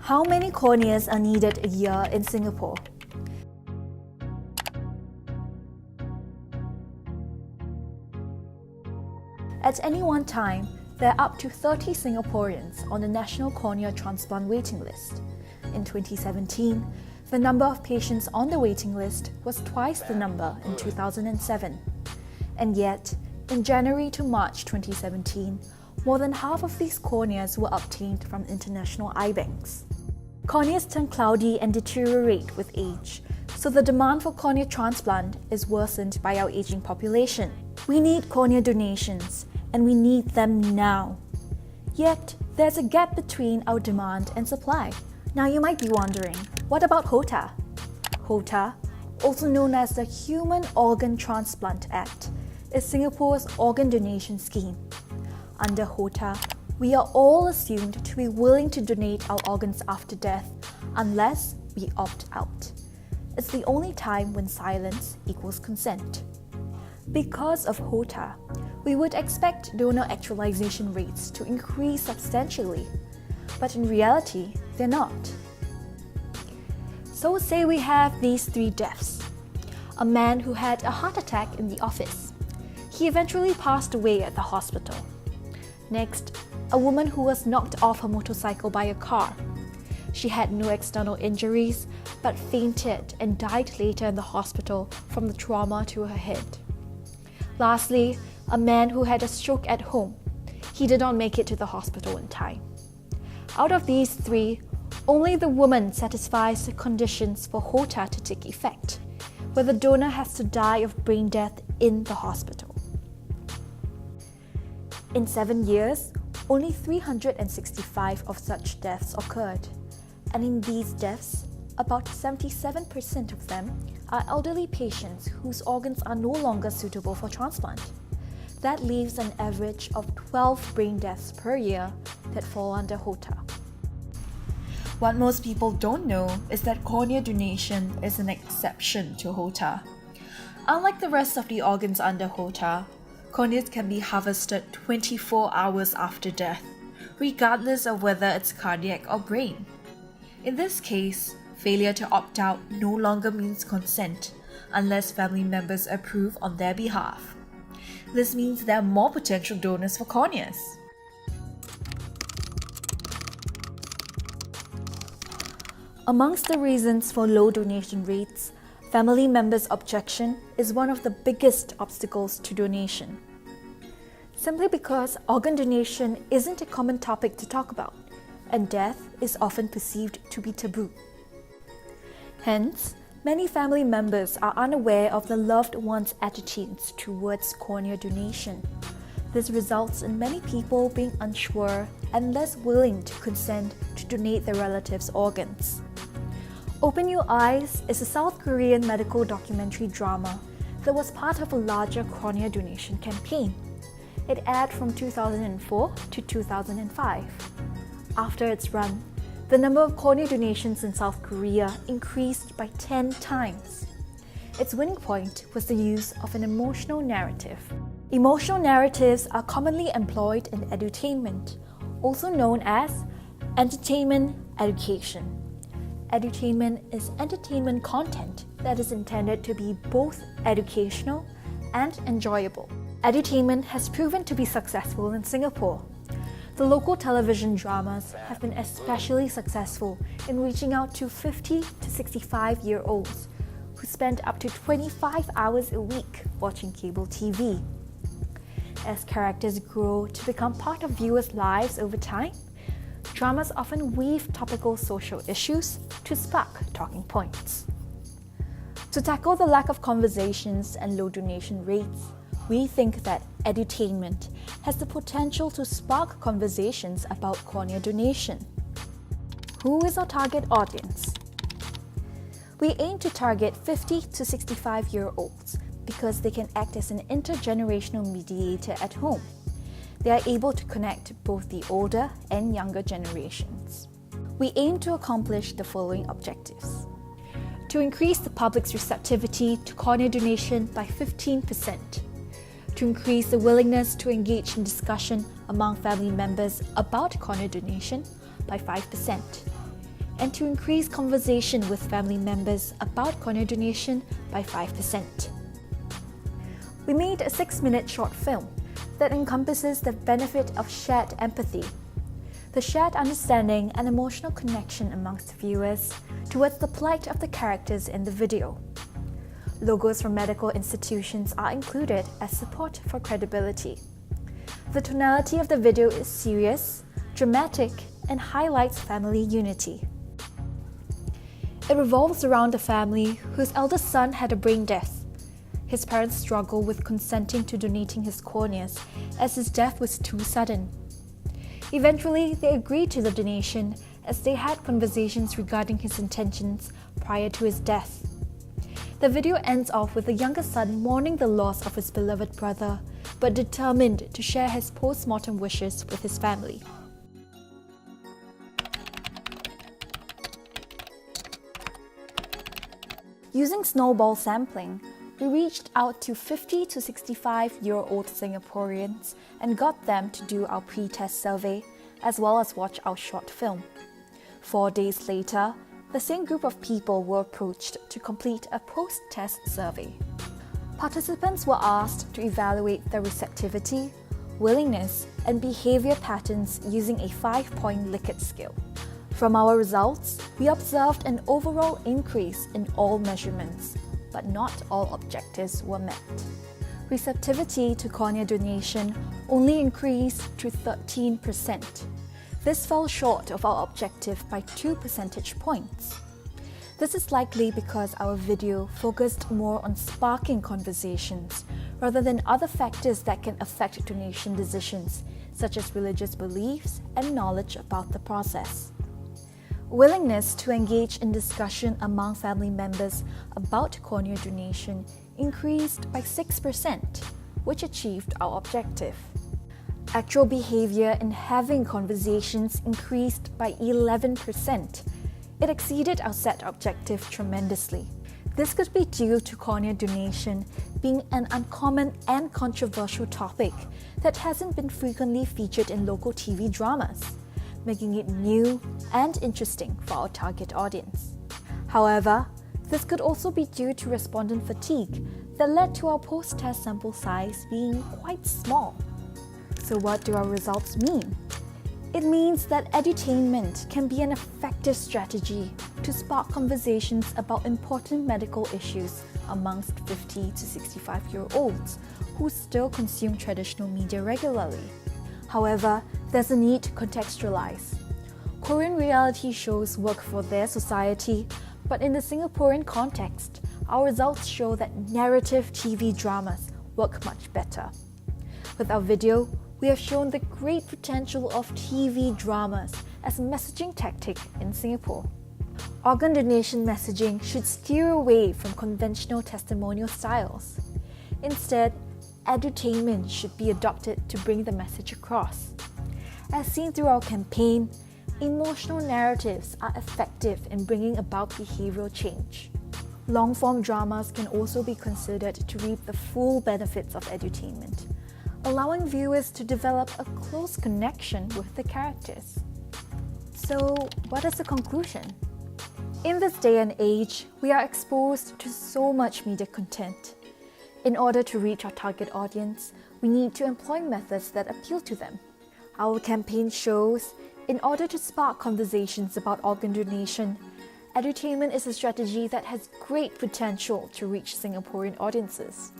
How many corneas are needed a year in Singapore? At any one time, there are up to 30 Singaporeans on the National Cornea Transplant waiting list. In 2017, the number of patients on the waiting list was twice the number in 2007. And yet, in January to March 2017, more than half of these corneas were obtained from international eye banks. Corneas turn cloudy and deteriorate with age, so the demand for cornea transplant is worsened by our aging population. We need cornea donations, and we need them now. Yet, there's a gap between our demand and supply. Now you might be wondering, what about HOTA? HOTA, also known as the Human Organ Transplant Act, is Singapore's organ donation scheme. Under HOTA, we are all assumed to be willing to donate our organs after death unless we opt out. It's the only time when silence equals consent. Because of HOTA, we would expect donor actualization rates to increase substantially, but in reality, they're not. So say we have these 3 deaths. A man who had a heart attack in the office. He eventually passed away at the hospital. Next, a woman who was knocked off her motorcycle by a car. She had no external injuries, but fainted and died later in the hospital from the trauma to her head. Lastly, a man who had a stroke at home. He did not make it to the hospital in time. Out of these 3, only the woman satisfies the conditions for HOTA to take effect, where the donor has to die of brain death in the hospital. In 7 years, only 365 of such deaths occurred, and in these deaths, about 77% of them are elderly patients whose organs are no longer suitable for transplant. That leaves an average of 12 brain deaths per year that fall under HOTA. What most people don't know is that cornea donation is an exception to HOTA. Unlike the rest of the organs under HOTA, corneas can be harvested 24 hours after death, regardless of whether it's cardiac or brain. In this case, failure to opt out no longer means consent unless family members approve on their behalf. This means there are more potential donors for corneas. Amongst the reasons for low donation rates, family members' objection is one of the biggest obstacles to donation. Simply because organ donation isn't a common topic to talk about, and death is often perceived to be taboo. Hence, many family members are unaware of the loved one's attitudes towards cornea donation. This results in many people being unsure and less willing to consent to donate their relatives' organs. Open Your Eyes is a South Korean medical documentary drama that was part of a larger cornea donation campaign. It aired from 2004 to 2005. After its run, the number of cornea donations in South Korea increased by 10 times. Its winning point was the use of an emotional narrative. Emotional narratives are commonly employed in edutainment, also known as entertainment education. Edutainment is entertainment content that is intended to be both educational and enjoyable. Edutainment has proven to be successful in Singapore. The local television dramas have been especially successful in reaching out to 50 to 65-year-olds who spend up to 25 hours a week watching cable TV. As characters grow to become part of viewers' lives over time, dramas often weave topical social issues to spark talking points. To tackle the lack of conversations and low donation rates, we think that edutainment has the potential to spark conversations about cornea donation. Who is our target audience? We aim to target 50 to 65-year-olds because they can act as an intergenerational mediator at home. They are able to connect both the older and younger generations. We aim to accomplish the following objectives. To increase the public's receptivity to cornea donation by 15%. To increase the willingness to engage in discussion among family members about cornea donation by 5%. and to increase conversation with family members about cornea donation by 5%. We made a 6-minute short film that encompasses the benefit of shared empathy, the shared understanding and emotional connection amongst viewers towards the plight of the characters in the video. Logos from medical institutions are included as support for credibility. The tonality of the video is serious, dramatic, and highlights family unity. It revolves around a family whose eldest son had a brain death. His parents struggle with consenting to donating his corneas as his death was too sudden. Eventually, they agreed to the donation as they had conversations regarding his intentions prior to his death. The video ends off with the younger son mourning the loss of his beloved brother, but determined to share his post-mortem wishes with his family. Using snowball sampling, we reached out to 50 to 65-year-old Singaporeans and got them to do our pre-test survey as well as watch our short film. 4 days later, the same group of people were approached to complete a post-test survey. Participants were asked to evaluate their receptivity, willingness, and behavior patterns using a 5-point Likert scale. From our results, we observed an overall increase in all measurements, but not all objectives were met. Receptivity to cornea donation only increased to 13%. This fell short of our objective by 2 percentage points. This is likely because our video focused more on sparking conversations rather than other factors that can affect donation decisions, such as religious beliefs and knowledge about the process. Willingness to engage in discussion among family members about cornea donation increased by 6%, which achieved our objective. Actual behavior in having conversations increased by 11%. It exceeded our set objective tremendously. This could be due to cornea donation being an uncommon and controversial topic that hasn't been frequently featured in local TV dramas, making it new and interesting for our target audience. However, this could also be due to respondent fatigue that led to our post-test sample size being quite small. So what do our results mean? It means that edutainment can be an effective strategy to spark conversations about important medical issues amongst 50 to 65-year-olds who still consume traditional media regularly. However, there's a need to contextualize. Korean reality shows work for their society, but in the Singaporean context, our results show that narrative TV dramas work much better. With our video, we have shown the great potential of TV dramas as a messaging tactic in Singapore. Organ donation messaging should steer away from conventional testimonial styles. Instead, edutainment should be adopted to bring the message across. As seen through our campaign, emotional narratives are effective in bringing about behavioral change. Long-form dramas can also be considered to reap the full benefits of edutainment, allowing viewers to develop a close connection with the characters. So, what is the conclusion? In this day and age, we are exposed to so much media content. In order to reach our target audience, we need to employ methods that appeal to them. Our campaign shows, in order to spark conversations about organ donation, edutainment is a strategy that has great potential to reach Singaporean audiences.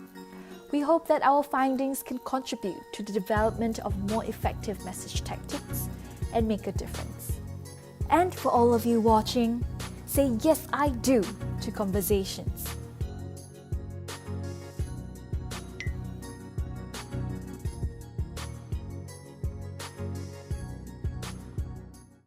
We hope that our findings can contribute to the development of more effective message tactics and make a difference. And for all of you watching, say yes I do to conversations.